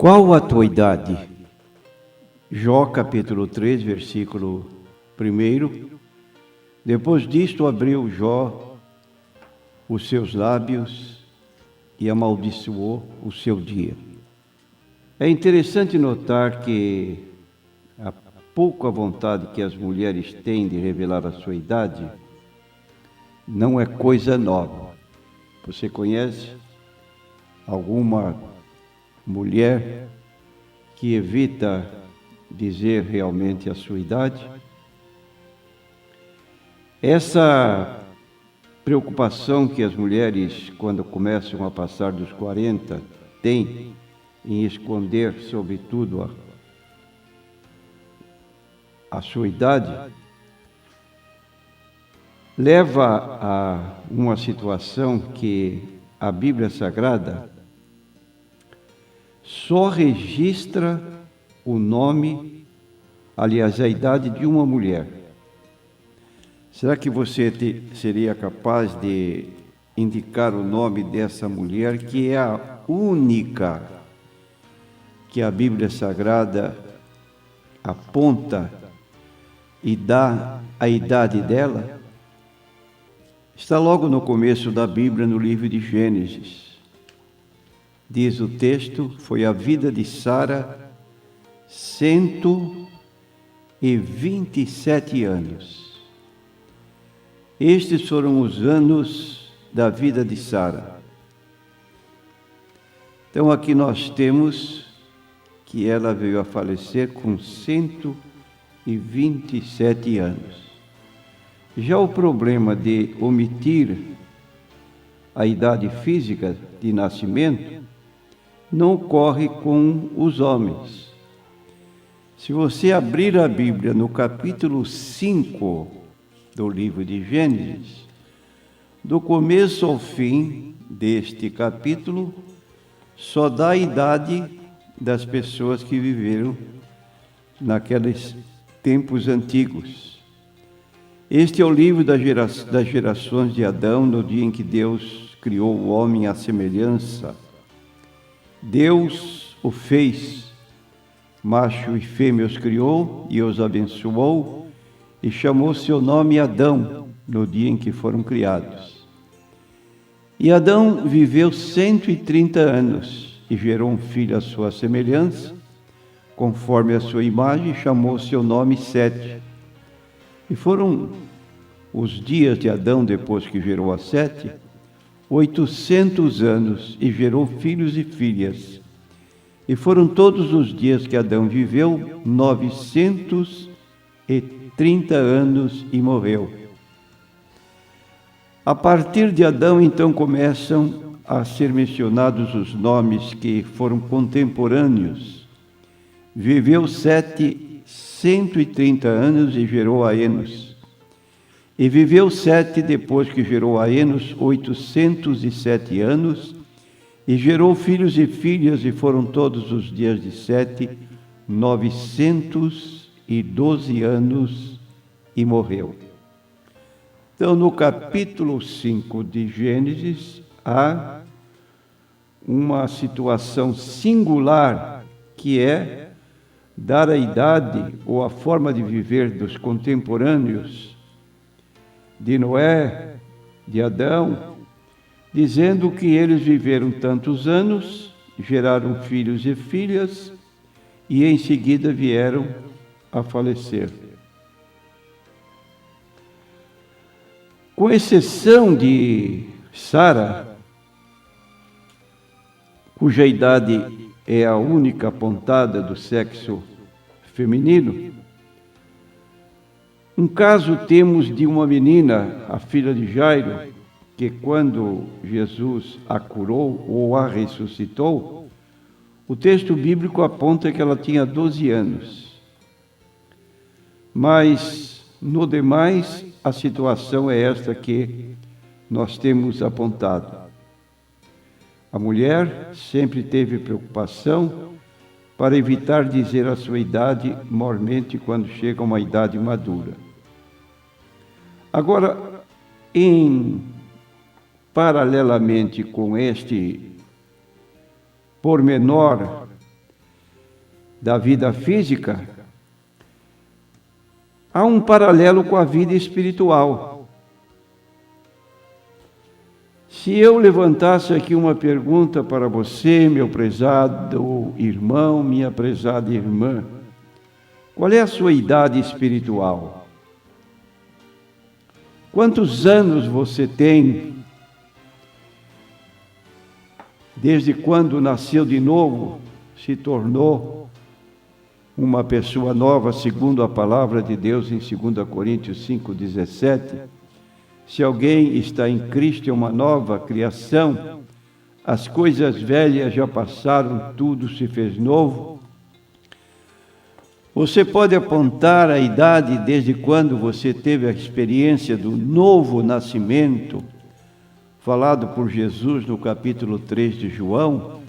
Qual a tua idade? Jó capítulo 3, versículo 1. Depois disto abriu Jó os seus lábios e amaldiçoou o seu dia. É interessante notar que a pouca vontade que as mulheres têm de revelar a sua idade não é coisa nova. Você conhece alguma mulher que evita dizer realmente a sua idade? Essa preocupação que as mulheres, quando começam a passar dos 40, têm em esconder, sobretudo, a sua idade, leva a uma situação que a Bíblia Sagrada só registra o nome, aliás, a idade de uma mulher. Será que você seria capaz de indicar o nome dessa mulher, que é a única que a Bíblia Sagrada aponta e dá a idade dela? Está logo no começo da Bíblia, no livro de Gênesis. Diz o texto: foi a vida de Sara 127 anos. Estes foram os anos da vida de Sara. Então aqui nós temos que ela veio a falecer com 127 anos. Já o problema de omitir a idade física de nascimento não ocorre com os homens. Se você abrir a Bíblia no capítulo 5 do livro de Gênesis, do começo ao fim deste capítulo, só dá a idade das pessoas que viveram naqueles tempos antigos. Este é o livro das gerações de Adão, no dia em que Deus criou o homem à semelhança. Deus o fez, macho e fêmea os criou e os abençoou, e chamou seu nome Adão, no dia em que foram criados. E Adão viveu 130 anos e gerou um filho à sua semelhança, conforme a sua imagem, e chamou seu nome Sete. E foram os dias de Adão, depois que gerou a Sete, 800 anos, e gerou filhos e filhas. E foram todos os dias que Adão viveu 930 anos e morreu. A partir de Adão, então, começam a ser mencionados os nomes que foram contemporâneos. Viveu Sete 130 anos e gerou a Enos. E viveu Sete, depois que gerou a Enos, 807 anos, e gerou filhos e filhas, e foram todos os dias de Sete 912 anos, e morreu. Então, no capítulo 5 de Gênesis, há uma situação singular, que é dar a idade ou a forma de viver dos contemporâneos de Noé, de Adão, dizendo que eles viveram tantos anos, geraram filhos e filhas, e em seguida vieram a falecer. Com exceção de Sara, cuja idade é a única apontada do sexo feminino, um caso temos de uma menina, a filha de Jairo, que quando Jesus a curou ou a ressuscitou, o texto bíblico aponta que ela tinha 12 anos. Mas, no demais, a situação é esta que nós temos apontado. A mulher sempre teve preocupação para evitar dizer a sua idade mormente quando chega a uma idade madura. Agora, paralelamente com este pormenor da vida física, há um paralelo com a vida espiritual. Se eu levantasse aqui uma pergunta para você, meu prezado irmão, minha prezada irmã, qual é a sua idade espiritual? Quantos anos você tem? Desde quando nasceu de novo, se tornou uma pessoa nova, segundo a palavra de Deus em 2 Coríntios 5,17. Se alguém está em Cristo, é uma nova criação, as coisas velhas já passaram, tudo se fez novo. Você pode apontar a idade desde quando você teve a experiência do novo nascimento, falado por Jesus no capítulo 3 de João,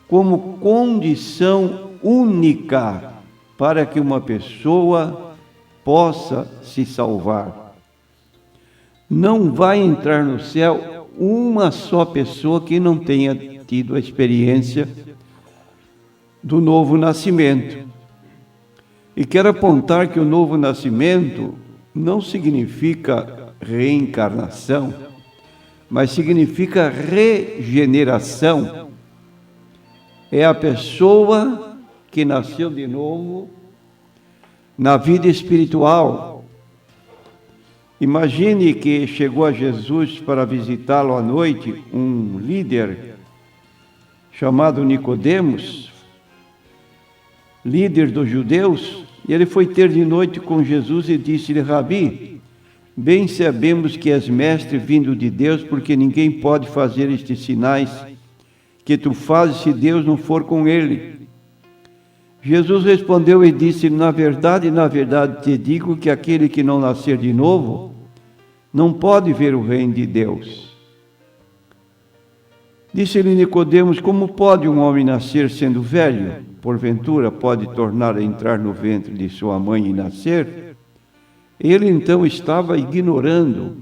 como condição única para que uma pessoa possa se salvar. Não vai entrar no céu uma só pessoa que não tenha tido a experiência do novo nascimento. E quero apontar que o novo nascimento não significa reencarnação, mas significa regeneração. É a pessoa que nasceu de novo na vida espiritual. Imagine que chegou a Jesus para visitá-lo à noite um líder chamado Nicodemos, líder dos judeus, e ele foi ter de noite com Jesus e disse-lhe: Rabi, bem sabemos que és mestre vindo de Deus, porque ninguém pode fazer estes sinais que tu fazes se Deus não for com ele. Jesus respondeu e disse: na verdade te digo que aquele que não nascer de novo não pode ver o reino de Deus. Disse-lhe Nicodemos: como pode um homem nascer sendo velho? Porventura pode tornar a entrar no ventre de sua mãe e nascer? Ele então estava ignorando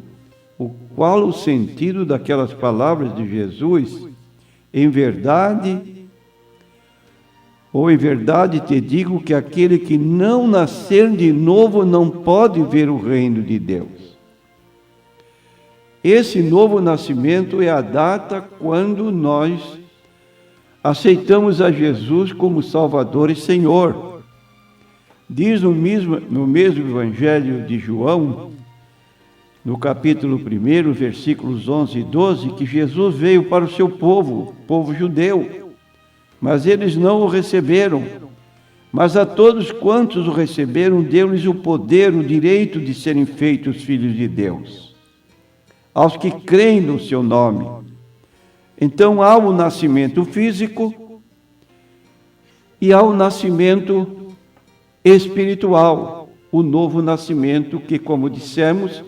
qual o sentido daquelas palavras de Jesus. Em verdade te digo que aquele que não nascer de novo não pode ver o reino de Deus. Esse novo nascimento é a data quando nós aceitamos a Jesus como Salvador e Senhor. Diz no mesmo Evangelho de João, no capítulo 1, versículos 11 e 12, que Jesus veio para o seu povo, povo judeu, mas eles não o receberam. Mas a todos quantos o receberam, deu-lhes o poder, o direito de serem feitos filhos de Deus, aos que creem no seu nome. Então há o nascimento físico e há o nascimento espiritual, o novo nascimento que, como dissemos,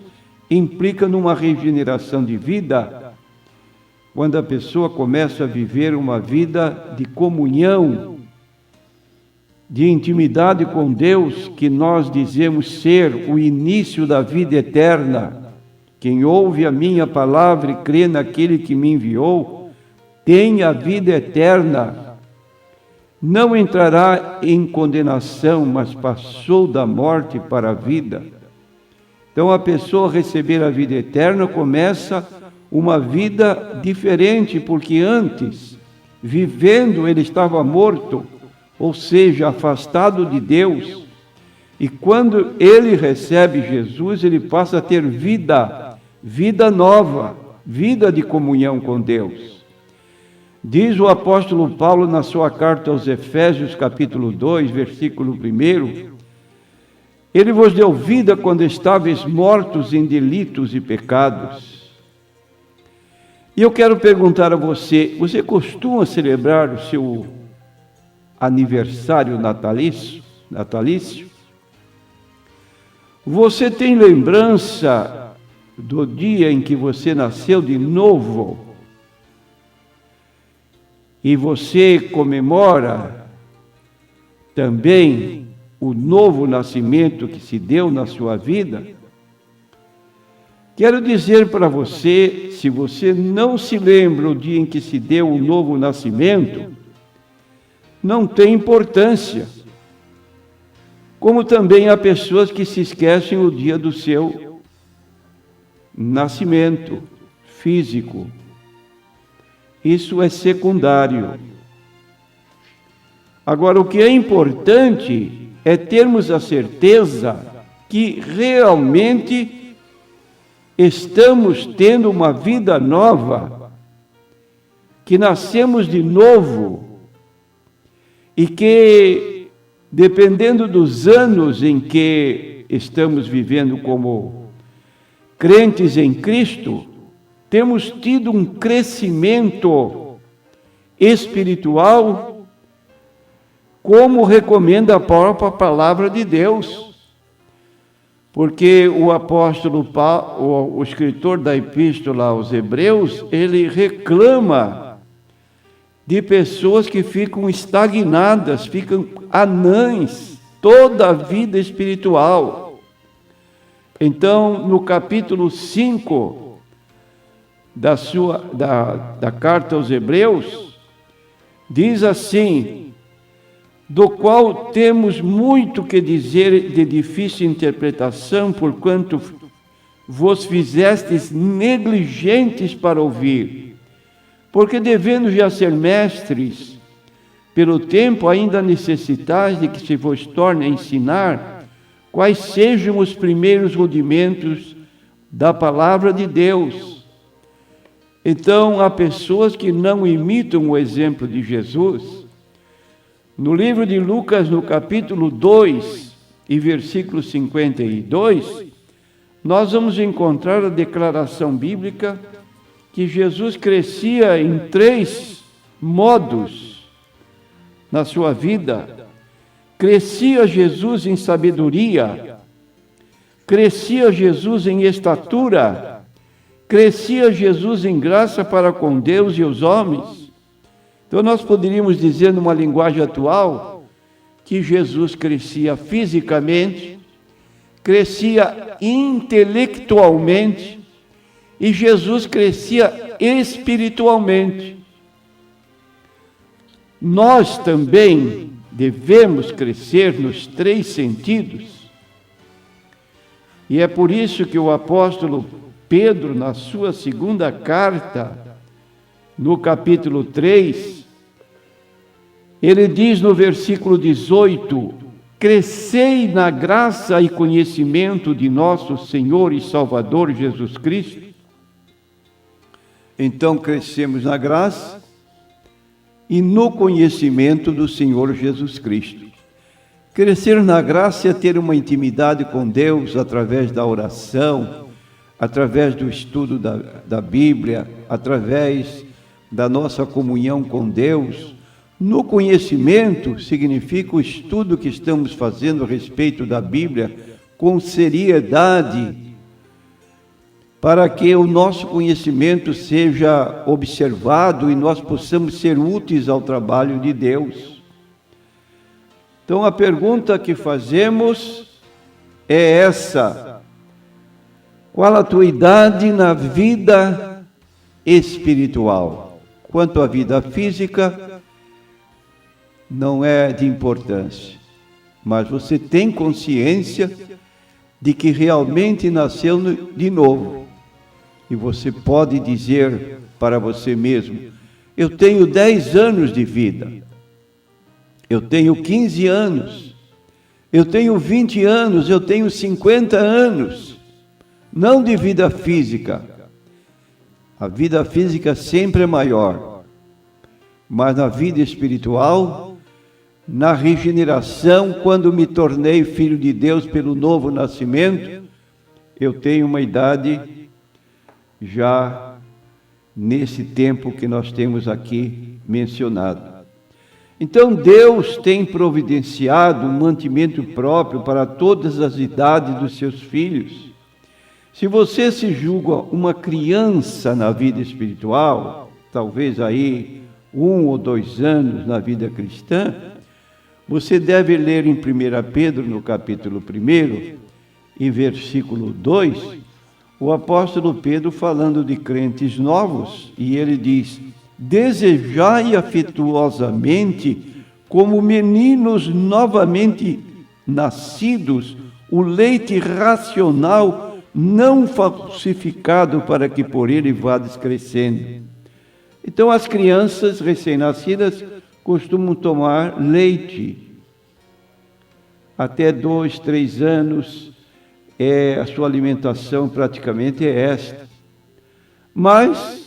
implica numa regeneração de vida, quando a pessoa começa a viver uma vida de comunhão, de intimidade com Deus, que nós dizemos ser o início da vida eterna. Quem ouve a minha palavra e crê naquele que me enviou, tem a vida eterna. Não entrará em condenação, mas passou da morte para a vida. Então, a pessoa receber a vida eterna começa uma vida diferente, porque antes, vivendo, ele estava morto, ou seja, afastado de Deus. E quando ele recebe Jesus, ele passa a ter vida nova, vida de comunhão com Deus. Diz o apóstolo Paulo na sua carta aos Efésios, capítulo 2, versículo 1, ele vos deu vida quando estáveis mortos em delitos e pecados. E eu quero perguntar a você, você costuma celebrar o seu aniversário natalício? Você tem lembrança do dia em que você nasceu de novo? E você comemora também o novo nascimento que se deu na sua vida? Quero dizer para você, se você não se lembra o dia em que se deu o novo nascimento, não tem importância. Como também há pessoas que se esquecem o dia do seu nascimento físico. Isso é secundário. Agora, o que é importante é termos a certeza que realmente estamos tendo uma vida nova, que nascemos de novo e que, dependendo dos anos em que estamos vivendo como crentes em Cristo, temos tido um crescimento espiritual, como recomenda a própria palavra de Deus. Porque o apóstolo Paulo, o escritor da epístola aos Hebreus, ele reclama de pessoas que ficam estagnadas, ficam anãs toda a vida espiritual. Então, no capítulo 5 da carta aos Hebreus, diz assim: do qual temos muito que dizer de difícil interpretação, porquanto vos fizestes negligentes para ouvir. Porque devendo já ser mestres, pelo tempo ainda necessitais de que se vos torne a ensinar quais sejam os primeiros rudimentos da palavra de Deus. Então, há pessoas que não imitam o exemplo de Jesus. No livro de Lucas, no capítulo 2 e versículo 52, nós vamos encontrar a declaração bíblica que Jesus crescia em 3 modos na sua vida. Crescia Jesus em sabedoria, crescia Jesus em estatura, crescia Jesus em graça para com Deus e os homens. Então, nós poderíamos dizer, numa linguagem atual, que Jesus crescia fisicamente, crescia intelectualmente e Jesus crescia espiritualmente. Nós também devemos crescer nos 3 sentidos. E é por isso que o apóstolo Pedro, na sua segunda carta, no capítulo 3, ele diz no versículo 18: crescei na graça e conhecimento de nosso Senhor e Salvador Jesus Cristo. Então, crescemos na graça e no conhecimento do Senhor Jesus Cristo. Crescer na graça é ter uma intimidade com Deus através da oração, através do estudo da Bíblia, através da nossa comunhão com Deus. No conhecimento, significa o estudo que estamos fazendo a respeito da Bíblia com seriedade, para que o nosso conhecimento seja observado e nós possamos ser úteis ao trabalho de Deus. Então, a pergunta que fazemos é essa: qual a tua idade na vida espiritual? Quanto à vida física, não é de importância, mas você tem consciência de que realmente nasceu de novo. E você pode dizer para você mesmo: eu tenho 10 anos de vida, eu tenho 15 anos, eu tenho 20 anos, eu tenho 50 anos, não de vida física. A vida física sempre é maior, mas na vida espiritual, na regeneração, quando me tornei filho de Deus pelo novo nascimento, eu tenho uma idade já nesse tempo que nós temos aqui mencionado. Então, Deus tem providenciado um mantimento próprio para todas as idades dos seus filhos. Se você se julga uma criança na vida espiritual, talvez aí 1 ou 2 anos na vida cristã, você deve ler em 1 Pedro, no capítulo 1, e versículo 2, o apóstolo Pedro falando de crentes novos, e ele diz: desejai afetuosamente como meninos novamente nascidos, o leite racional, não falsificado, para que por ele vades crescendo. Então, as crianças recém-nascidas costumam tomar leite. Até 2, 3 anos, a sua alimentação praticamente é esta. Mas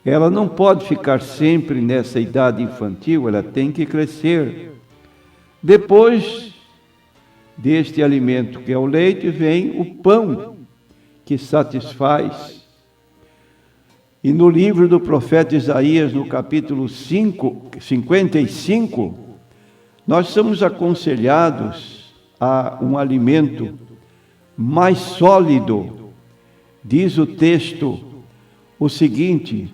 ela não pode ficar sempre nessa idade infantil, ela tem que crescer. Depois deste alimento, que é o leite, vem o pão, que satisfaz. E no livro do profeta Isaías, no capítulo 55, nós somos aconselhados a um alimento mais sólido. Diz o texto o seguinte: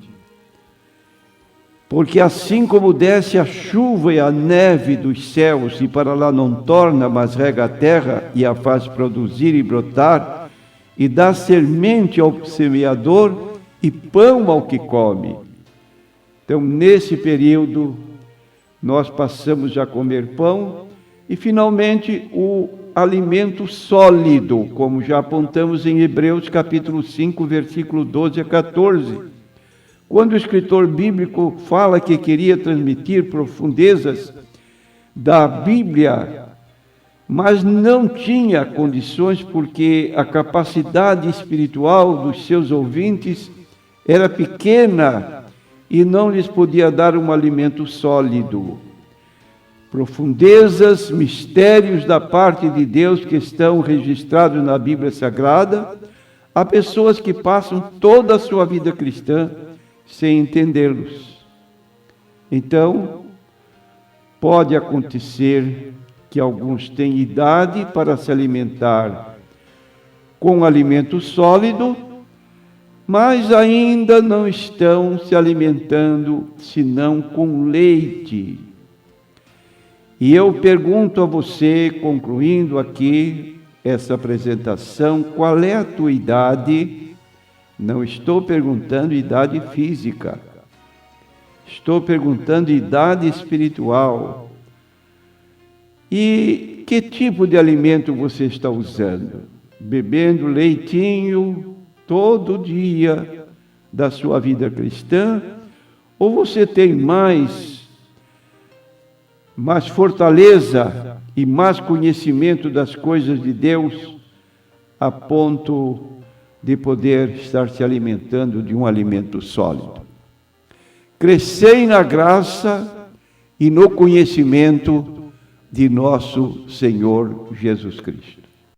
porque assim como desce a chuva e a neve dos céus, e para lá não torna, mas rega a terra e a faz produzir e brotar, e dá semente ao semeador e pão ao que come. Então, nesse período, nós passamos a comer pão e, finalmente, o alimento sólido, como já apontamos em Hebreus capítulo 5, versículo 12 a 14. Quando o escritor bíblico fala que queria transmitir profundezas da Bíblia, mas não tinha condições, porque a capacidade espiritual dos seus ouvintes era pequena e não lhes podia dar um alimento sólido. Profundezas, mistérios da parte de Deus que estão registrados na Bíblia Sagrada, há pessoas que passam toda a sua vida cristã sem entendê-los. Então, pode acontecer que alguns têm idade para se alimentar com alimento sólido, mas ainda não estão se alimentando senão com leite. E eu pergunto a você, concluindo aqui essa apresentação, qual é a tua idade? Não estou perguntando idade física, estou perguntando idade espiritual. E que tipo de alimento você está usando? Bebendo leitinho todo dia da sua vida cristã? Ou você tem mais fortaleza e mais conhecimento das coisas de Deus, a ponto de poder estar se alimentando de um alimento sólido? Crescei na graça e no conhecimento de nosso Senhor Jesus Cristo.